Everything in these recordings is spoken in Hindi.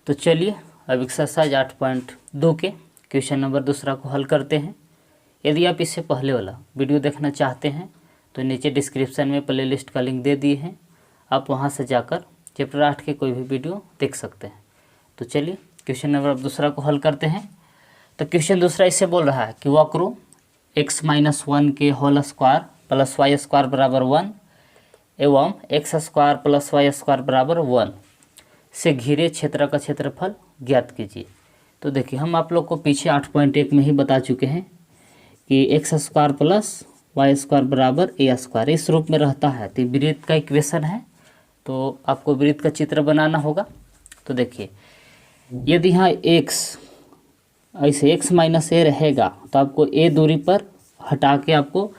तो चलिए अब एक्सरसाइज 8.2 के क्वेश्चन नंबर दूसरा को हल करते हैं। यदि आप इससे पहले वाला वीडियो देखना चाहते हैं तो नीचे डिस्क्रिप्शन में प्लेलिस्ट का लिंक दे दिए हैं, आप वहां से जाकर चैप्टर 8 के कोई भी वीडियो देख सकते हैं। तो चलिए क्वेश्चन नंबर दूसरा को हल करते हैं। तो क्वेश्चन दूसरा इससे बोल रहा है कि वक्र x-1 के whole square plus y square बराबर 1 एवं x square plus y square बराबर 1 से घिरे क्षेत्र का क्षेत्रफल ज्ञात कीजिए। तो देखिए हम आप लोग को पीछे 8.1 में ही बता चुके हैं कि x square plus y square बराबर ए स्क्वायर इस रूप में रहता है। तो वृत्त का इक्वेशन है, तो आपको वृत्त का चित्र बनाना होगा। तो देखिए यदि यहाँ x ऐसे x माइनस ए रहेगा तो आपको a दूरी पर हटा के आपको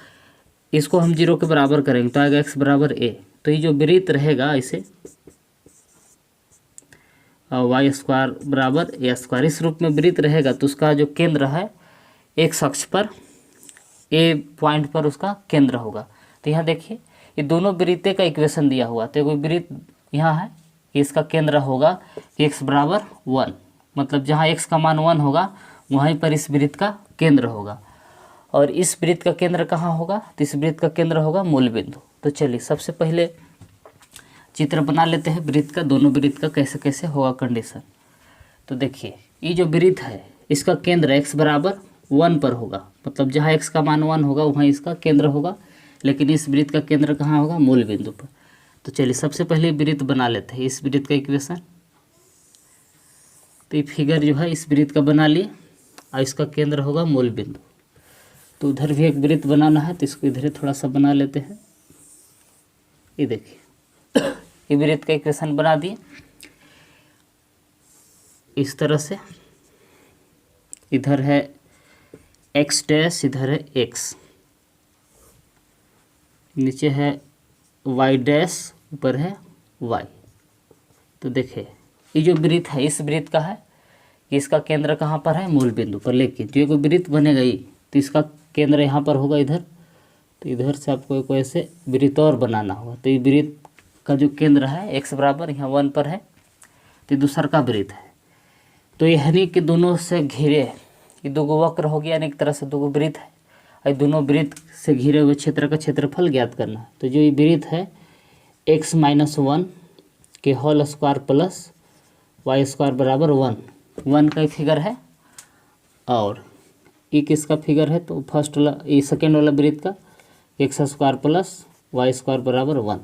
इसको हम 0 के बराबर करेंगे तो आएगा x बराबर a। तो ये जो वृत्त रहेगा ऐसे वाई स्क्वायर बराबर ए स्क्वायर इस रूप में वृत्त रहेगा तो उसका जो केंद्र है x अक्ष पर a पॉइंट पर उसका केंद्र होगा। तो यहाँ देखिए ये दोनों वृत्ते का इक्वेशन दिया हुआ। तो कोई वृत्त यहाँ है कि इसका केंद्र होगा कि x बराबर 1, मतलब जहाँ x का मान 1 होगा वहीं पर इस वृत्त का केंद्र होगा। और इस वृत्त का केंद्र कहाँ होगा? तो इस वृत्त का केंद्र होगा मूल बिंदु। तो चलिए सबसे पहले चित्र बना लेते हैं वृत्त का, दोनों वृत्त का कैसे कैसे होगा कंडीशन। तो देखिए ये जो वृत्त है इसका केंद्र x बराबर 1 पर होगा, मतलब जहाँ x का मान 1 होगा वहीं इसका केंद्र होगा, लेकिन इस वृत्त का केंद्र कहाँ होगा? मूल बिंदु पर। तो चलिए सबसे पहले वृत्त बना लेते हैं, इस वृत्त का इक्वेशन। तो ये फिगर जो है इस वृत्त का बना लिए और इसका केंद्र होगा मूल बिंदु। तो उधर भी एक वृत्त बनाना है तो इसको इधर थोड़ा सा बना लेते हैं। ये देखिए ये वृत्त का इक्वेशन बना दिए इस तरह से। इधर है x डैश, इधर है x, नीचे है y डैश, ऊपर है y। तो देखिए ये जो वृत्त है इस वृत्त का है कि इसका केंद्र कहाँ पर है? मूल बिंदु पर। लेकिन जो एक वृत्त बनेगा ये तो इसका केंद्र यहाँ पर होगा इधर। तो इधर से आपको एक ऐसे वृत्त और बनाना होगा। तो ये वृत्त का जो केंद्र है x बराबर यहाँ 1 पर है, तो दूसरा का वृत्त है। तो ये यानी कि दोनों से घिरे, ये दो वक्र हो गया, यानी एक तरह से दो वृत्त है और दोनों वृत्त से घिरे हुए क्षेत्र का क्षेत्रफल ज्ञात करना है। तो जो ये वृत्त है x-1 के whole square plus y square बराबर 1 का फिगर है, और ये किसका फिगर है? तो फर्स्ट वाला ये सेकेंड वाला वृत्त का x square plus y square बराबर 1।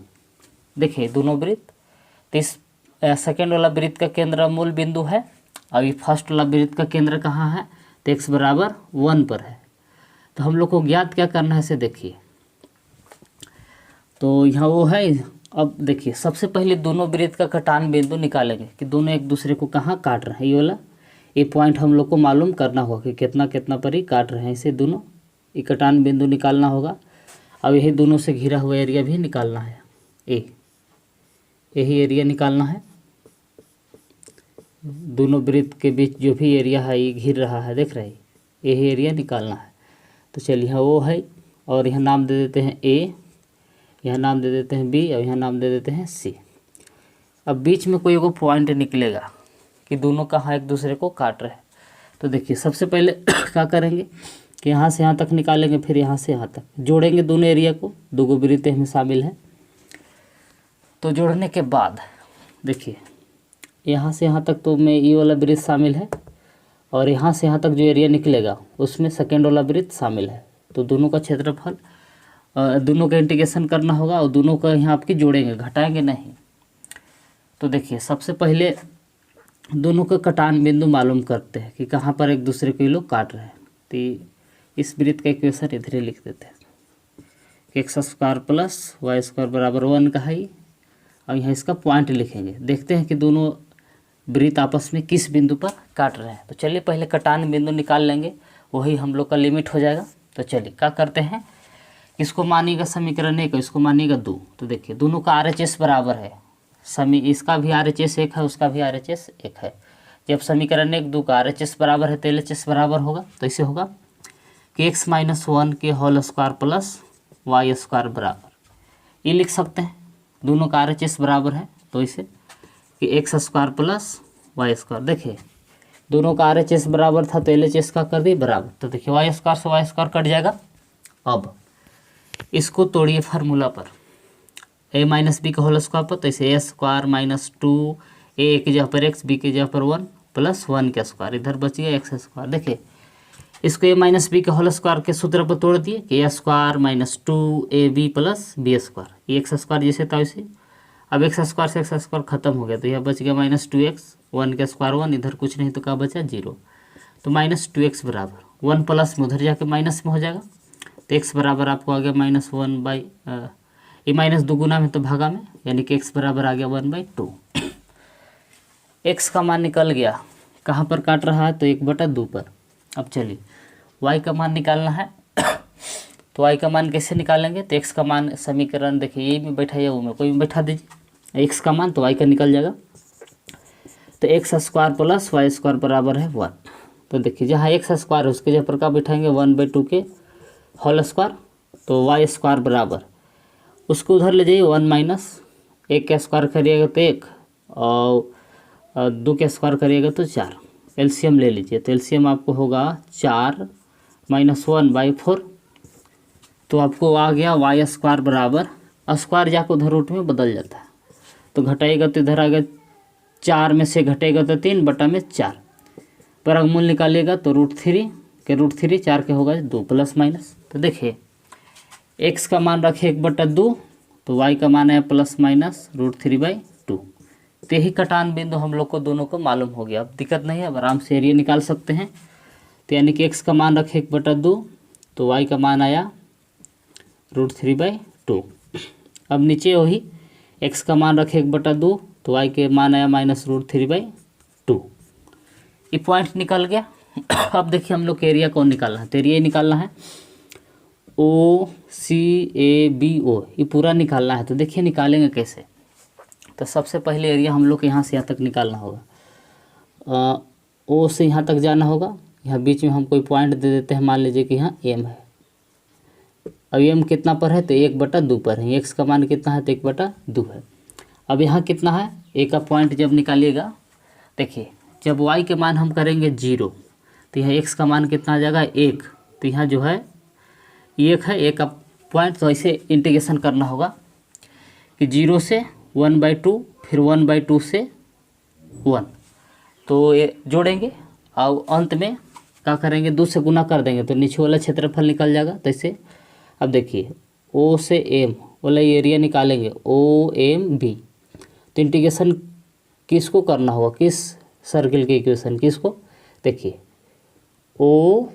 देखिए दोनों वृत्त, तो इस सेकेंड वाला वृत्त का केंद्र मूल बिंदु है और ये फर्स्ट वाला वृत्त का केंद्र कहाँ है? तो x बराबर 1 पर है। तो हम लोग को ज्ञात क्या करना है इसे देखिए। तो यहाँ वो है, अब देखिए सबसे पहले दोनों वृत्त का कटान बिंदु निकालेंगे कि दोनों एक दूसरे को कहाँ काट रहे हैं। ये वाला ये पॉइंट हम लोग को मालूम करना होगा कि कितना कितना पर ही काट रहे हैं, इसे दोनों ये कटान बिंदु निकालना होगा। अब यही दोनों से घिरा हुआ एरिया भी निकालना है, यही एरिया निकालना है। दोनों वृत्त के बीच जो भी एरिया है ये घिर रहा है, देख रहे हैं, यही एरिया निकालना है। तो चलिए यहाँ वो है और यहाँ नाम दे देते हैं A, यहाँ नाम दे देते हैं B और यहाँ नाम दे देते हैं C। अब बीच में कोई एगो पॉइंट निकलेगा कि दोनों कहाँ एक दूसरे को काट रहे हैं। तो देखिए सबसे पहले क्या करेंगे कि यहाँ से यहाँ तक निकालेंगे, फिर यहाँ से यहाँ तक जोड़ेंगे दोनों एरिया को, दो वृत्त में शामिल हैं। तो जोड़ने के बाद देखिए यहाँ से यहाँ तक तो में ये वाला वृत्त शामिल है और यहाँ से यहाँ तक जो एरिया निकलेगा उसमें सेकेंड वाला वृत्त शामिल है। तो दोनों का क्षेत्रफल दोनों का इंटीग्रेशन करना होगा और दोनों का यहाँ आपकी जोड़ेंगे, घटाएंगे नहीं। तो देखिए सबसे पहले दोनों का कटान बिंदु मालूम करते हैं कि कहाँ पर एक दूसरे को ये लोग काट रहे हैं। तो इस वृत्त का इक्वेशन इधर ही लिख देते हैं, x square plus y square बराबर 1 का है, और यहाँ इसका पॉइंट लिखेंगे। देखते हैं कि दोनों वृत्त आपस में किस बिंदु पर काट रहे हैं। तो चलिए पहले कटान बिंदु निकाल लेंगे, वही हम लोग का लिमिट हो जाएगा। तो चलिए क्या करते हैं, इसको मानिएगा समीकरण 1, इसको मानिएगा 2। तो देखिए दोनों का RHS बराबर है, इसका भी RHS 1 है, उसका भी RHS 1 है। जब समीकरण 1 2 का RHS बराबर है तो LHS बराबर होगा। तो इसे होगा कि x-1 के whole square plus y square बराबर, ये लिख सकते हैं, दोनों का RHS बराबर है। तो इसे कि x square plus y square. देखिए दोनों का RHS बराबर था तो LHS का कर दिए बराबर, तो देखिए वाई स्क्वायर से वाई स्क्वायर कट जाएगा। अब इसको तोड़िए फार्मूला पर, a माइनस बी का होल स्क्वायर पर, तो इसे a स्क्वायर माइनस 2 a की जगह पर x, b की जगह पर 1 प्लस 1 का स्क्वायर, इधर बच गया x स्क्वायर। देखिए इसको a माइनस बी के होल स्क्वायर के सूत्र पर तोड़ दिए कि a square minus 2ab plus b square, ये x स्क्वायर जैसे था वैसे। अब x स्क्वायर से x स्क्वायर खत्म हो गया तो यह बच गया माइनस 2x, 1 का स्क्वायर 1, इधर कुछ नहीं तो क्या बचा 0, तो माइनस 2x बराबर 1 प्लस में उधर जाके माइनस में हो जाएगा, तो x बराबर आपको आ गया -1/, ये माइनस दुगुना में तो भागा में, यानी कि x बराबर आ गया 1/2। x का मान निकल गया, कहाँ पर काट रहा है तो 1/2 पर। अब चलिए y का मान निकालना है तो y का मान कैसे निकालेंगे, तो x का मान समीकरण देखिए यही में बैठाइए, वो में कोई में बैठा दीजिए x का मान, तो y का निकल जाएगा। तो x square plus y square बराबर है 1। तो देखिए जहाँ x स्क्वायर है उसके जगह पर क्या बैठाएंगे 1/2 के होल स्क्वायर, तो वाई स्क्वायर बराबर उसको उधर ले जाइए 1 माइनस 1 का स्क्वायर करिएगा तो 1 और 2 का स्क्वायर करिएगा तो 4, एलसीएम ले लीजिए, तो एलसीएम आपको होगा 4 माइनस 1/4, तो आपको आ गया वाई स्क्वायर बराबर, स्क्वायर जाकर उधर रूट में बदल जाता है, तो घटाएगा तो इधर आ गया 4 में से घटेगा तो 3/4, वर्गमूल निकालिएगा तो √3 के √3 4 के होगा 2 प्लस माइनस। तो देखिए x का मान रखे 1/2, तो y का मान है प्लस माइनस √3/2। तो यही कटान बिंदु हम लोग को दोनों को मालूम हो गया, अब दिक्कत नहीं है, अब आराम से एरिया निकाल सकते हैं। तो यानी कि x का मान रखे 1/2, तो y का मान आया √3/2। अब नीचे वही x का मान रखे 1/2, तो y के मान आया माइनस √3/2। ये पॉइंट निकल गया। अब देखिए हम लोग को एरिया कौन निकालना है, तो एरिया निकालना है OCABO, ये पूरा निकालना है। तो देखिए निकालेंगे कैसे, तो सबसे पहले एरिया हम लोग को यहाँ से यहाँ तक निकालना होगा, O से यहाँ तक जाना होगा, यहाँ बीच में हम कोई पॉइंट दे देते हैं, मान लीजिए कि यहाँ M है। अब M कितना पर है तो 1/2 पर है, x का मान कितना है तो 1/2 है। अब यहाँ कितना है, A का पॉइंट जब निकालिएगा, देखिए जब y के मान हम करेंगे 0, तो यहाँ x का मान कितना आ जाएगा 1, तो यहाँ जो है 1 है, A का पॉइंट, तो ऐसे इंटीग्रेशन करना होगा कि 0 से 1/2, फिर 1/2 से 1, तो ये जोड़ेंगे और अंत में क्या करेंगे 2 से गुना कर देंगे, तो नीचे वाला क्षेत्रफल निकल जाएगा। तो ऐसे अब देखिए O से M वाला एरिया निकालेंगे OMB, तो इंटीग्रेशन किसको करना होगा, किस सर्किल के इक्वेशन किसको, देखिए OMB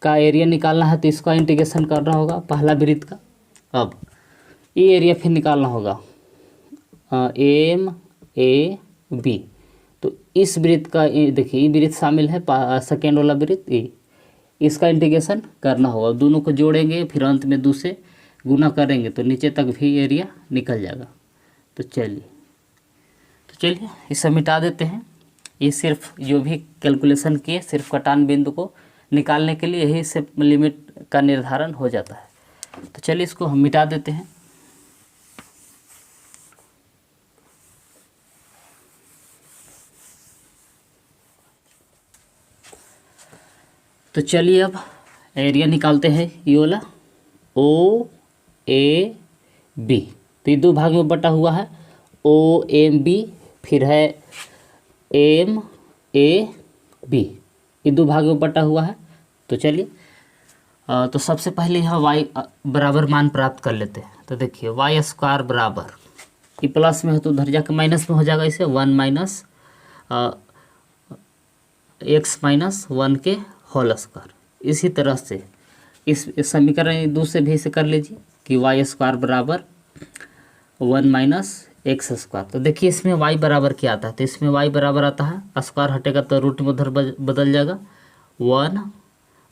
का एरिया निकालना है, तो इसका इंटीग्रेशन करना होगा पहला वृत्त का। अब ये एरिया फिर निकालना होगा MAB, तो इस वृत्त का देखिए ये वृत्त शामिल है, सेकेंड वाला वृत्त ये, इसका इंटीग्रेशन करना होगा, दोनों को जोड़ेंगे फिर अंत में 2 से गुना करेंगे, तो नीचे तक भी एरिया निकल जाएगा। तो चलिए इसे मिटा देते हैं। ये सिर्फ जो भी कैलकुलेशन किए सिर्फ कटान बिंदु को निकालने के लिए यही से लिमिट का निर्धारण हो जाता है। तो चलिए इसको हम मिटा देते हैं। तो चलिए अब एरिया निकालते हैं, ये वाला OAB, तो ये 2 भाग में बटा हुआ है, OMB फिर है MAB, ये 2 भाग में बटा हुआ है। तो चलिए तो सबसे पहले यहाँ y बराबर मान प्राप्त कर लेते हैं। तो देखिए वाई स्क्वायर बराबर, ये प्लस में है तो उधर जाकर माइनस में हो जाएगा, इसे 1 माइनस x माइनस 1 के होल स्क्वायर। इसी तरह से इस समीकरण 2 से भी इसे कर लीजिए कि वाई स्क्वायर बराबर 1 माइनस एक्स स्क्वायर। तो देखिए इसमें y बराबर क्या आता है, तो इसमें y बराबर आता है, स्क्वायर हटेगा तो रूट में उधर बदल जाएगा 1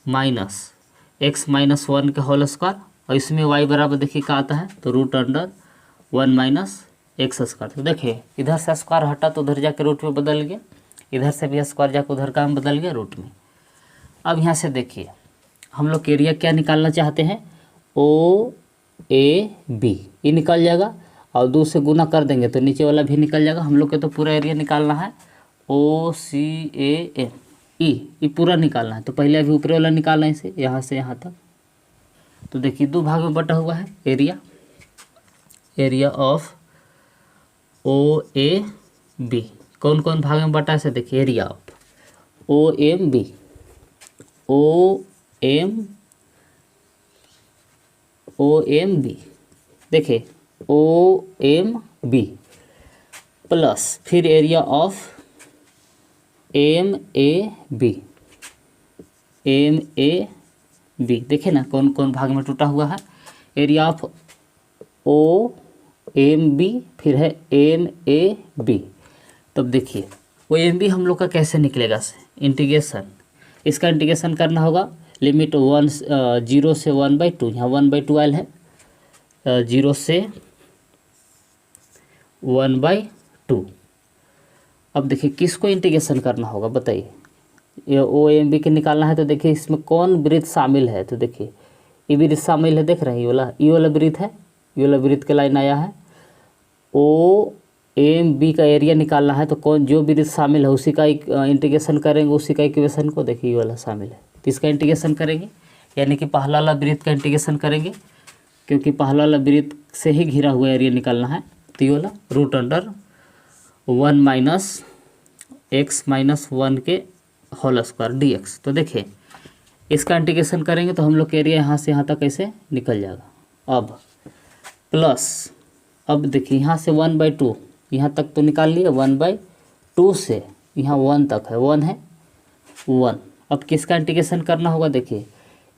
माइनस एक्स माइनस 1 का होल स्क्वायर, और इसमें y बराबर देखिए क्या आता है तो √1 माइनस एक्स स्क्वायर। तो देखिए इधर से स्क्वायर हटा तो उधर जाके रूट में बदल गया, इधर से भी स्क्वायर जाकर उधर का बदल गया रूट में। अब यहाँ से देखिए हम लोग एरिया क्या निकालना चाहते हैं, OAB, ये निकल जाएगा। और 2 से गुना कर देंगे तो नीचे वाला भी निकल जाएगा। हम लोग को तो पूरा एरिया निकालना है, OCAM ये पूरा निकालना है। तो पहले अभी ऊपर वाला निकालना है, इसे यहाँ से यहाँ तक। तो देखिए 2 भाग में बटा हुआ है एरिया ऑफ OAB। कौन कौन भाग में बटा है देखिए, एरिया ऑफ OMB देखिए OMB प्लस फिर एरिया ऑफ MAB देखिए ना कौन कौन भाग में टूटा हुआ है। एरिया ऑफ OMB फिर है MAB। तब देखिए OMB हम लोग का कैसे निकलेगा, इंटीग्रेशन, इसका इंटीग्रेशन करना होगा। लिमिट 0 से 1/2, यहाँ 1/2 आयल है, 0 से 1/2। अब देखिए किसको इंटीग्रेशन करना होगा बताइए, ये OMB के निकालना है। तो देखिए इसमें कौन वृत्त शामिल है, तो देखिए ये वृत्त शामिल है, देख रहे हैं ये वाला वृत्त है, ये वाला वृत्त के लाइन आया है। OMB का एरिया निकालना है, तो कौन जो वृत्त शामिल है उसी का इंटीग्रेशन करेंगे, उसी का इक्वेशन को देखिए ये वाला शामिल है तो इसका इंटीग्रेशन करेंगे, यानी कि पहला वाला वृत्त का इंटीग्रेशन करेंगे, क्योंकि पहला वाला वृत्त से ही घिरा हुआ एरिया निकालना है। तो ये वाला √1 - x - 1 के होल स्क्वायर dx। तो देखिए इसका इंटीग्रेशन करेंगे तो हम लोग का एरिया यहाँ से यहाँ तक कैसे निकल जाएगा। अब प्लस, अब देखिए यहाँ से 1/2 यहाँ तक तो निकाल लिए, 1/2 से यहाँ 1 तक है, 1 है 1। अब किसका इंटीग्रेशन करना होगा, देखिए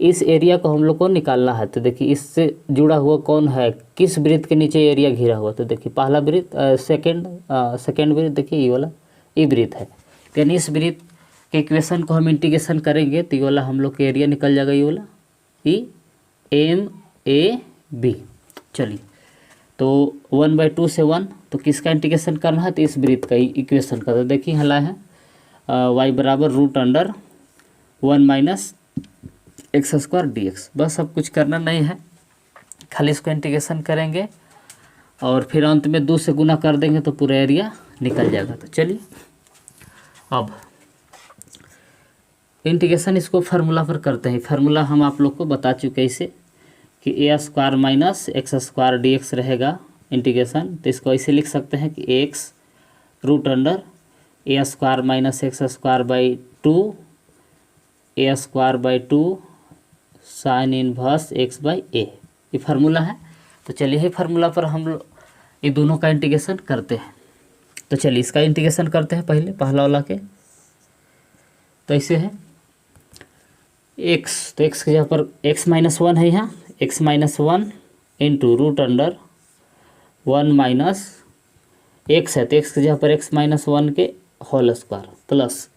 इस एरिया को हम लोग को निकालना है। तो देखिए इससे जुड़ा हुआ कौन है, किस वृत्त के नीचे एरिया घिरा हुआ, तो देखिए पहला वृत्त, सेकेंड वृत्त, देखिए ये वाला ये वृत्त है। यानी इस वृत्त के इक्वेशन को हम इंटीग्रेशन करेंगे तो ये वाला हम लोग के एरिया निकल जाएगा, ये वाला MAB। चलिए तो 1/2 से 1, तो किसका इंटीग्रेशन करना है, तो इस वृत्त का इक्वेशन का। तो देखिए यहाँ लाए हैं y बराबर √1 - x² dx। बस सब कुछ करना नहीं है, खाली इसको इंटीग्रेशन करेंगे और फिर अंत में 2 से गुना कर देंगे तो पूरा एरिया निकल जाएगा। तो चलिए अब इंटीग्रेशन इसको फार्मूला पर करते हैं। फार्मूला हम आप लोग को बता चुके हैं इसे कि A² - x² dx रहेगा इंटीग्रेशन। तो इसको ऐसे लिख सकते हैं कि x √A² - x²/2 A² sin inverse x/a, ये फार्मूला है। तो चलिए ये फार्मूला पर हम लोग ये दोनों का इंटीग्रेशन करते हैं। तो चलिए इसका इंटीग्रेशन करते हैं पहले पहला वाला के। तो ऐसे है x, तो x के जगह पर x - 1 है, यहाँ x - 1 इंटू √1 - x है, तो x की जगह पर x - 1 के होल स्क्वायर प्लस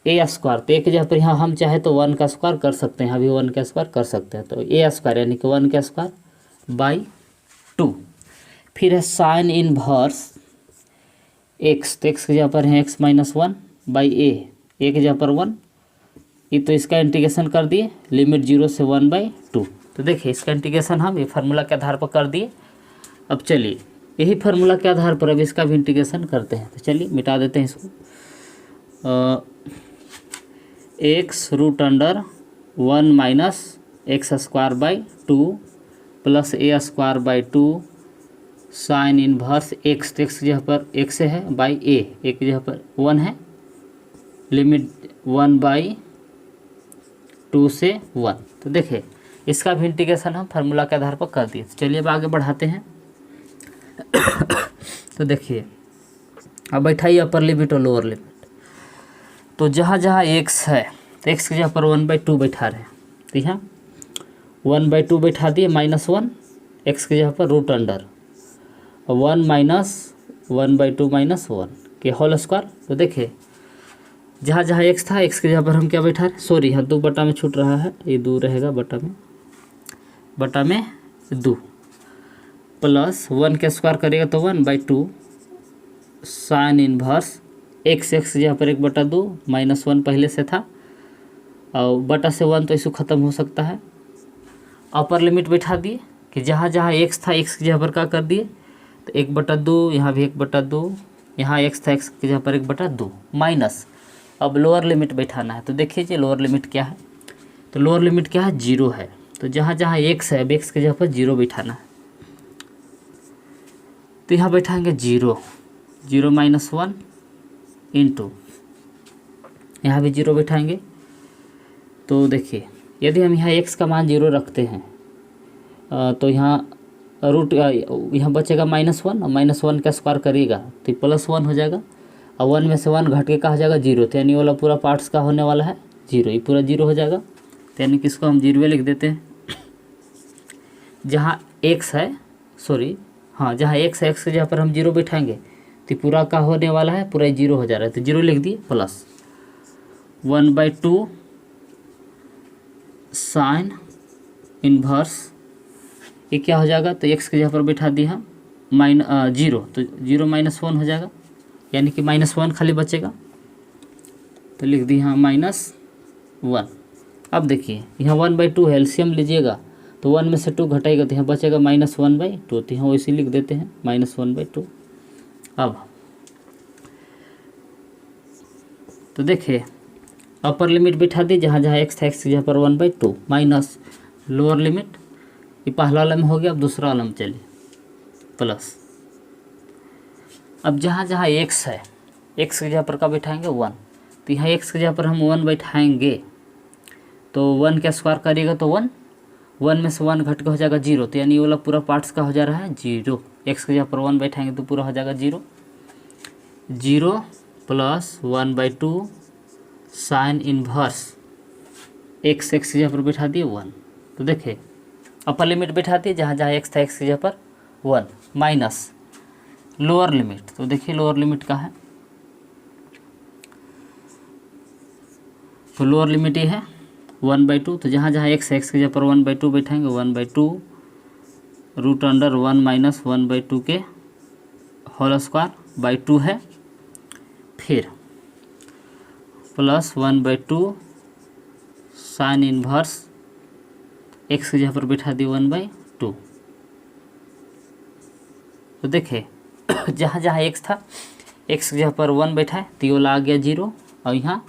A²। तो A की जगह पर यहाँ हम चाहे तो 1 का स्क्वायर कर सकते हैं, यहाँ भी 1 का स्क्वायर कर सकते हैं। तो A² यानी कि 1 का स्क्वायर बाई 2। फिर है साइन इनवर्स x, तो x की जगह पर है x - 1 बाई a की जगह पर 1। ये तो इसका इंटीग्रेशन कर दिए, लिमिट 0 से 1/2। तो देखिए इसका इंटीग्रेशन हम ये फार्मूला के आधार पर कर दिए। अब चलिए यही फार्मूला के आधार पर अब इसका भी इंटीग्रेशन करते हैं। तो चलिए मिटा देते हैं इसको। x √1 - x² plus A² sine inverse x, तो x की जगह पर x है बाई a की जगह पर 1 है, लिमिट 1/2 से 1। तो देखिए इसका भी इंटीग्रेशन हम फार्मूला के आधार पर कर दिए। चलिए अब आगे बढ़ाते हैं। तो देखिए अब बैठाइए अपर लिमिट और लोअर लिमिट। तो जहाँ जहाँ x है तो x की जगह पर 1/2 बैठा रहे हैं, तो यहाँ 1/2 बैठा दिए, -1 x की जगह पर √1 1 - 1 के होल स्क्वायर। तो देखिए जहाँ जहाँ x था x की जगह पर हम क्या बैठा रहे, सॉरी यहाँ 2 बटा में छूट रहा है, ये 2 रहेगा बटा में 2 प्लस 1 के स्क्वायर करेगा तो 1/2 साइन इनवर्स x की जगह पर 1/2 -1 पहले से था और बटा से 1 तो इसको ख़त्म हो सकता है। अपर लिमिट बैठा दिए कि जहाँ जहाँ x था x की जगह पर क्या कर दिए तो 1/2, यहाँ भी 1/2, यहाँ x था, x की जगह पर 1/2 माइनस। अब लोअर लिमिट बैठाना है, तो देखिए जी लोअर लिमिट क्या है, तो लोअर लिमिट क्या है, 0 है। तो जहाँ जहाँ x है, अब x की जगह पर 0 बैठाना है, तो यहाँ बैठाएंगे 0, 0 - 1 इंटू, यहाँ भी 0 बैठाएंगे। तो देखिए यदि हम यहाँ x का मान 0 रखते हैं तो यहाँ रूट यहाँ बचेगा -1, और -1 का स्क्वायर करिएगा तो +1 हो जाएगा, और 1 में से 1 घट के कहा जाएगा 0, तो यानी वाला पूरा पार्ट्स का होने वाला है 0, ये पूरा 0 हो जाएगा। तो यानी कि इसको हम 0 लिख देते हैं। जहाँ x है, सॉरी हाँ, जहाँ x है, x की जगह पर हम 0 बैठाएंगे तो पूरा का होने वाला है, पूरा 0 हो जा रहा है, तो 0 लिख दिए, प्लस 1/2 साइन इन्वर्स, ये क्या हो जाएगा, तो x की जगह पर बैठा दिया हम 0, तो 0 - 1 हो जाएगा, यानी कि -1 खाली बचेगा, तो लिख दिए यहाँ -1। अब देखिए यहाँ 1/2 है, एलसीएम लीजिएगा तो 1 में से 2 घटाएगा तो यहाँ बचेगा -1/2, तो यहाँ वैसे लिख देते हैं -1/2। अब तो देखिए अपर लिमिट बिठा दी, जहाँ जहाँ x था, x की जगह पर 1/2 माइनस लोअर लिमिट, ये पहला वाला में हो गया। अब दूसरा वाला में चलिए, प्लस। अब जहाँ जहाँ x है, x की जगह पर का बैठाएंगे 1, तो यहाँ x की जगह पर हम 1 बैठाएंगे, तो 1 का स्क्वायर करिएगा तो 1, 1 में से 1 घट के हो जाएगा 0, तो यानी ये वाला पूरा पार्ट्स का हो जा रहा है 0। x की जगह पर 1 बैठाएंगे तो पूरा हो जाएगा 0, 0 + 1/2 साइन इन्वर्स x की जगह पर बैठा दिए 1। तो देखिए अपर लिमिट बैठा दिए, जहाँ जहाँ x था, x की जगह पर 1 माइनस लोअर लिमिट, तो देखिए लोअर लिमिट का है, तो लोअर लिमिट ये है 1/2, तो जहाँ जहाँ x है, x की जगह पर 1/2 बैठाएंगे, 1/2 √1 - 1/2 के होल स्क्वायर बाई 2 है, फिर प्लस 1/2 साइन इन्वर्स x की जगह पर बैठा दिए 1/2। तो देखिए जहाँ जहाँ x था, x की जगह पर 1 बैठा है तो ये वाला आ गया 0, और यहाँ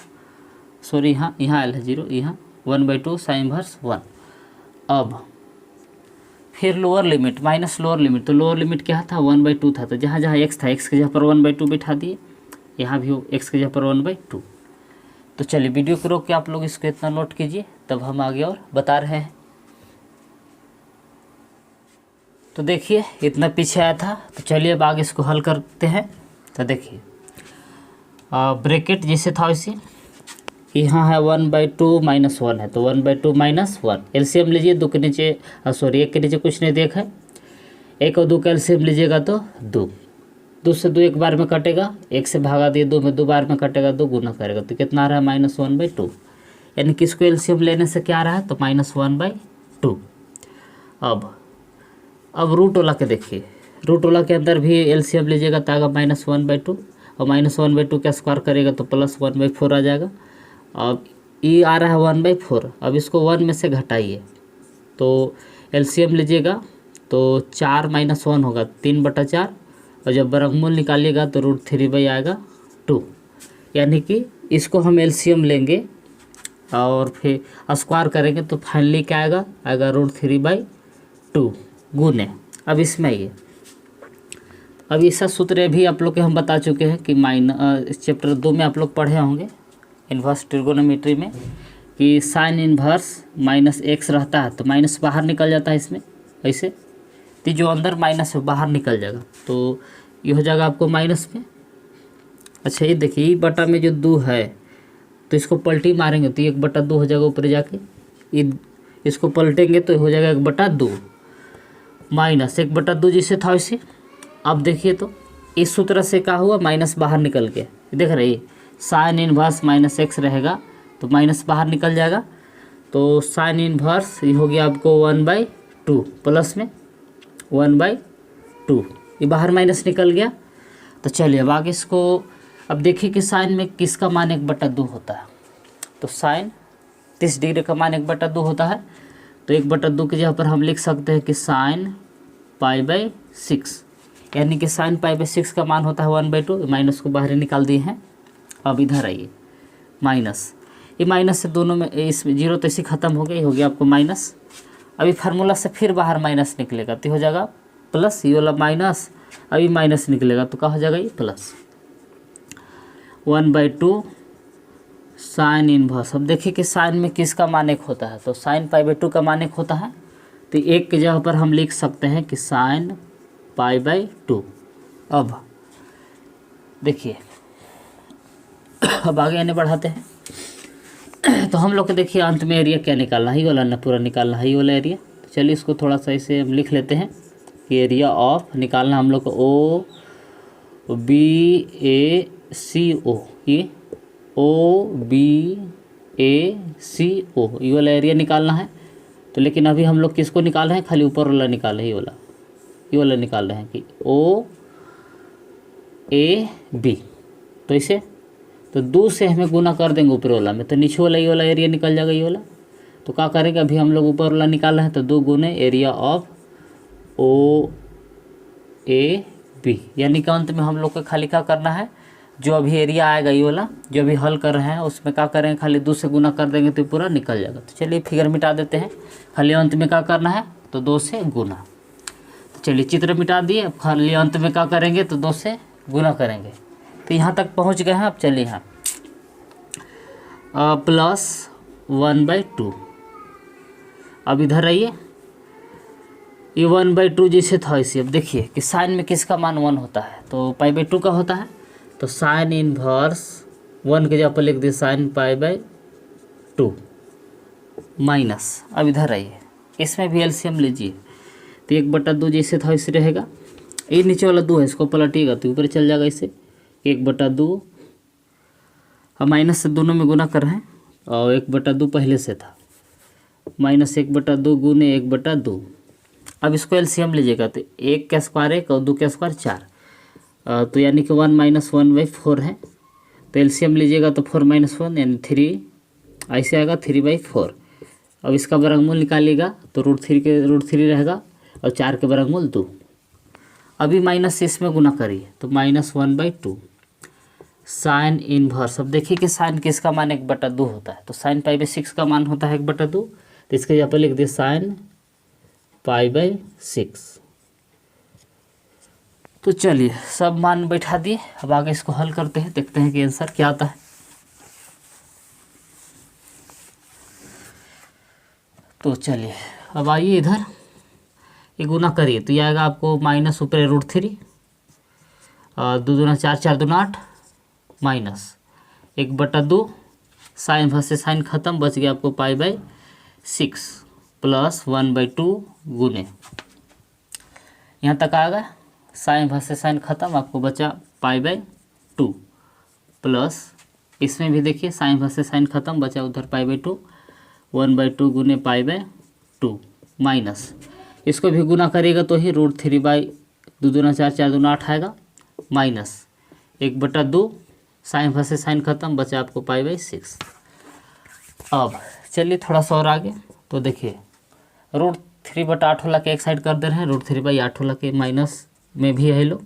सॉरी यहाँ आया है 0, यहाँ 1/2 साइन इन्वर्स 1। अब फिर lower limit minus lower limit, तो लोअर लिमिट क्या था, 1/2 था, तो जहाँ जहाँ x था, x की जगह पर 1/2 बैठा दिए, यहाँ भी x की जगह पर 1/2। तो चलिए वीडियो को रोक के आप लोग इसको इतना नोट कीजिए, तब हम आगे और बता रहे हैं। तो देखिए इतना पीछे आया था, तो चलिए अब आगे इसको हल करते हैं। तो देखिए ब्रैकेट जैसे था वैसे, यहाँ है 1/2 - 1 है, तो 1/2 - 1 एलसीएम लीजिए, 2 के नीचे सॉरी 1 के नीचे कुछ नहीं देखा है, 1 और 2 का एलसीएम लीजिएगा तो 2, 2 से 2 एक बार में कटेगा, 1 से भागा दिए 2 में 2 बार में कटेगा, 2 गुना करेगा तो कितना आ रहा है -1/2, यानी कि इसको एलसीएम लेने से क्या आ रहा है, तो -1/2। अब रूट वाला के देखिए, रूट वाला के अंदर भी एलसीएम लीजिएगा तो आएगा -1/2, और -1/2 का स्क्वायर करेगा तो +1/4 आ जाएगा। अब ये आ रहा है 1/4, अब इसको 1 में से घटाइए तो एलसीएम लीजिएगा तो 4 - 1 होगा 3/4, और जब वर्गमूल निकालिएगा तो √3 आएगा 2, यानी कि इसको हम एलसीएम लेंगे और फिर स्क्वायर करेंगे तो फाइनली क्या आएगा, √3/2 गुने। अब इसमें ये अब इसका सूत्र भी आप लोग के हम बता चुके हैं कि इस चैप्टर 2 में आप लोग पढ़े होंगे इन्वर्स ट्रिगोनोमेट्री में, कि साइन इन्वर्स -x रहता है तो माइनस बाहर निकल जाता है इसमें ऐसे, तो जो अंदर माइनस है बाहर निकल जाएगा, तो ये हो जाएगा आपको माइनस में। अच्छा ये देखिए ये बटा में जो 2 है तो इसको पलटी मारेंगे तो 1/2 हो जाएगा ऊपर जाके, इसको पलटेंगे तो हो जाएगा 1/2 माइनस 1/2 जैसे था वैसे। अब देखिए तो इस सूत्र से क्या हुआ, माइनस बाहर निकल के देख रहे साइन इन्वर्स -x रहेगा तो माइनस बाहर निकल जाएगा, तो साइन इन्वर्स ये हो गया आपको 1/2 प्लस में 1/2, ये बाहर माइनस निकल गया। तो चलिए अब आगे इसको अब देखिए कि साइन में किसका मान 1/2 होता है, तो साइन 30 डिग्री का मान 1/2 होता है, तो 1/2 की जगह पर हम लिख सकते हैं कि साइन π/6, यानी कि साइन पाई बाई 6 का मान होता है 1/2। माइनस को बाहर निकाल दिए हैं। अब इधर आइए, माइनस, ये माइनस से दोनों में इसमें जीरो तो इसी खत्म हो गई, हो गया आपको माइनस। अभी फार्मूला से फिर बाहर माइनस निकलेगा तो हो जाएगा प्लस, ये वाला माइनस, अभी माइनस निकलेगा तो क्या हो जाएगा, ये प्लस 1/2 साइन इनवर्स। अब देखिए कि साइन में किसका मान 1 होता है, तो साइन पाई/2 का मान 1 होता है, तो 1 की जगह पर हम लिख सकते हैं कि साइन पाई/2। अब देखिए, अब आगे आने बढ़ाते हैं। तो हम लोग को देखिए अंत में एरिया क्या निकालना है, ये वाला ना पूरा निकालना है, ये वाला एरिया। तो चलिए इसको थोड़ा सा इसे हम लिख लेते हैं कि एरिया ऑफ निकालना हम लोग को OBACO, ये OBACO ये वाला एरिया निकालना है। तो लेकिन अभी हम लोग किसको निकाल रहे हैं, खाली ऊपर वाला निकाल रहे हैं, ये वाला निकाल रहे हैं कि OAB। तो इसे तो 2 से हमें गुना कर देंगे ऊपर वाला में, तो नीचे वाला ये वाला एरिया निकल जाएगा, ये वाला। तो क्या करेंगे, अभी हम लोग ऊपर वाला निकाल रहे हैं, तो 2 गुने एरिया ऑफ OAB, यानी कि अंत में हम लोग को खाली क्या करना है, जो अभी एरिया आएगा ये वाला, जो अभी हल कर रहे हैं उसमें क्या करेंगे, खाली 2 से गुना कर देंगे तो पूरा निकल जाएगा। तो चलिए फिगर मिटा देते हैं, खाली अंत में क्या करना है, तो 2 से गुना। तो चलिए चित्र मिटा दिए, अब खाली अंत में क्या करेंगे, तो 2 से गुना करेंगे। तो यहाँ तक पहुँच गए हैं। अब चलिए यहाँ प्लस 1/2। अब इधर आइए, ये 1/2 जैसे था इसे, अब देखिए कि साइन में किसका मान 1 होता है, तो पाई/2 का होता है। तो साइन इनवर्स 1 के जगह पर लिख दिए साइन पाई/2 माइनस। अब इधर आइए, इसमें भी एलसीएम लीजिए, तो 1/2 जैसे था इसे रहेगा, ये नीचे वाला 2 है, इसको पलटिएगा तो ऊपर चल जाएगा इसे 1/2। हम माइनस से दोनों में गुना कर रहे हैं, और 1/2 पहले से था, माइनस 1/2 गुने 1/2। अब इसको एलसीएम लीजिएगा, तो 1 का स्क्वायर 1 और 2 का स्क्वायर 4, तो यानी कि 1 - 1/4 है। तो एलसीएम लीजिएगा तो 4 - 1 यानी 3, ऐसे आएगा 3/4। अब इसका वर्गमूल निकालिएगा तो √3 रहेगा, और 4 के वर्गमूल 2। अभी माइनस से इसमें गुना करिए, तो -1/2 साइन इनवर्स। अब देखिए कि साइन किसका मान 1/2 होता है, तो साइन पाई/6 का मान होता है 1/2। तो इसके जगह पर लिख दिए साइन पाई/6। तो चलिए सब मान बैठा दिए, अब आगे इसको हल करते हैं, देखते हैं कि आंसर क्या आता है। तो चलिए अब आइए इधर, ये गुना करिए, तो ये आएगा आपको माइनस ऊपर √3, 2 दूना 4, 4 दूना 8, माइनस 1/2 साइन भर साइन खत्म, बच गया आपको पाई/6 प्लस 1/2 गुने, यहाँ तक आ गया। साइन भर साइन खत्म, आपको बचा पाई/2 प्लस, इसमें भी देखिए साइन भर साइन खत्म, बचा उधर पाई/2, 1/2 गुने पाई/2 माइनस, इसको भी गुना करेगा तो ही √3/2 दूना 4, 4 दूना 8 आएगा, माइनस 1/2 साइन भर साइन खत्म, बचा आपको पाई/6। अब चलिए थोड़ा सा और आगे, तो देखिए √3/8 वाला के एक साइड कर दे रहे हैं, √3/8 वाला के माइनस में भी है लो,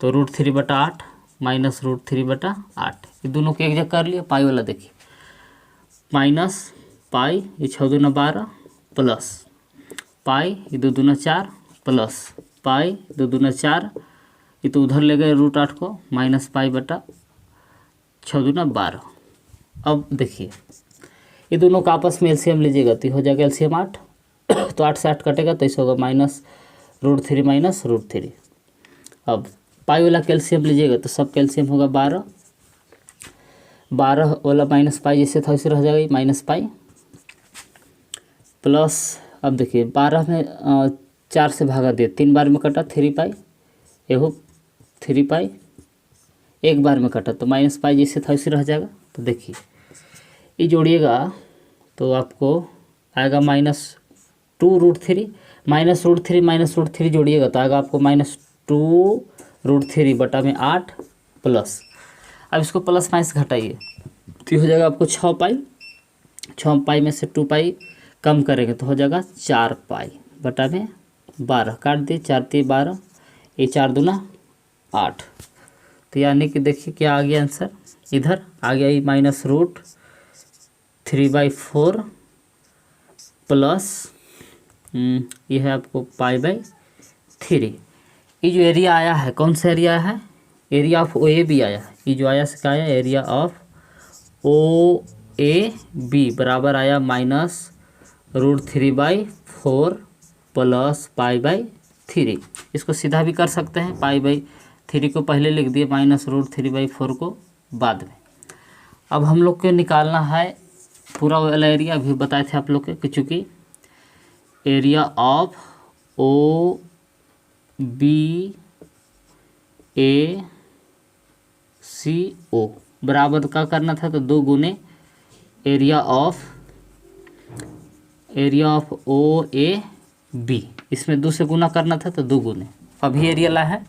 तो √3/8 माइनस √3/8, ये दोनों को एक जगह कर लिया। पाई वाला देखिए, माइनस पाई, ये 6 दूना 12 प्लस पाई, ये 2 दूना 4 प्लस पाई, 2 दूना 4, ये तो उधर ले गए √8 को, माइनस पाई/6 दूना 12। अब देखिए ये दोनों का आपस में एलसीएम लीजिएगा तो हो जाएगा एलसीएम 8, तो 8 से 8 कटेगा तो ऐसा होगा माइनस √3 माइनस √3। अब पाई वाला कैल्शियम लीजिएगा तो सब कैल्शियम होगा 12, 12 वाला माइनस पाई जैसे था वैसे रह जाएगा माइनस पाई प्लस, अब देखिए 12 में 4 से भागा दिया, 3 बार में कटा 3 पाई, एहो 3 पाई, एक बार में कटा तो माइनस पाई जैसे था वैसे रह जाएगा। तो देखिए ये जोड़िएगा तो आपको आएगा -2√3 माइनस √3 जोड़िएगा तो आएगा आपको -2√3 बटा में 8 प्लस, अब इसको प्लस माइनस घटाइए तो हो जाएगा आपको 6 पाई, 6 पाई में से 2 पाई कम करेंगे तो हो जाएगा 4 पाई बटा में 12, काट दिए 4 × 3 = 12, ये 4 दूना 8। तो यानी कि देखिए क्या आ गया आंसर, इधर आ गया ये -√3/4 प्लस ये है आपको π/3। ये जो एरिया आया है कौन सा एरिया है, area of O A B आया है। ये जो आया इसका आया area of O A B बराबर आया -√3/4 प्लस π/3। इसको सीधा भी कर सकते हैं, π/3 को पहले लिख दिए, -√3/4 को बाद में। अब हम लोग को निकालना है पूरा वाला एरिया, अभी बताए थे आप लोग के कि चूँकि area of O B A C O बराबर का करना था, तो 2 गुने area of O A B, इसमें 2 से गुना करना था तो 2 गुने, अभी एरिया ला है,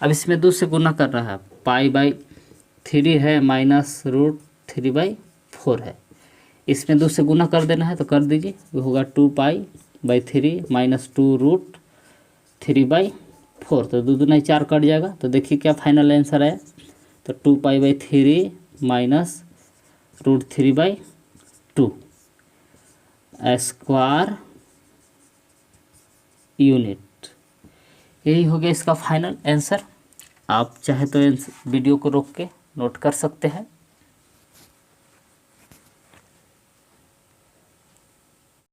अब इसमें 2 से गुना कर रहा है, π/3 है -√3/4 है, इसमें 2 से गुना कर देना है तो कर दीजिए, वो होगा 2π/3 -2√3/4, तो 2 दूना 4 कट जाएगा। तो देखिए क्या फाइनल आंसर आया, तो 2π/3 -√3/2 स्क्वायर यूनिट। यही हो गया इसका फाइनल आंसर। आप चाहे तो वीडियो को रोक के नोट कर सकते हैं।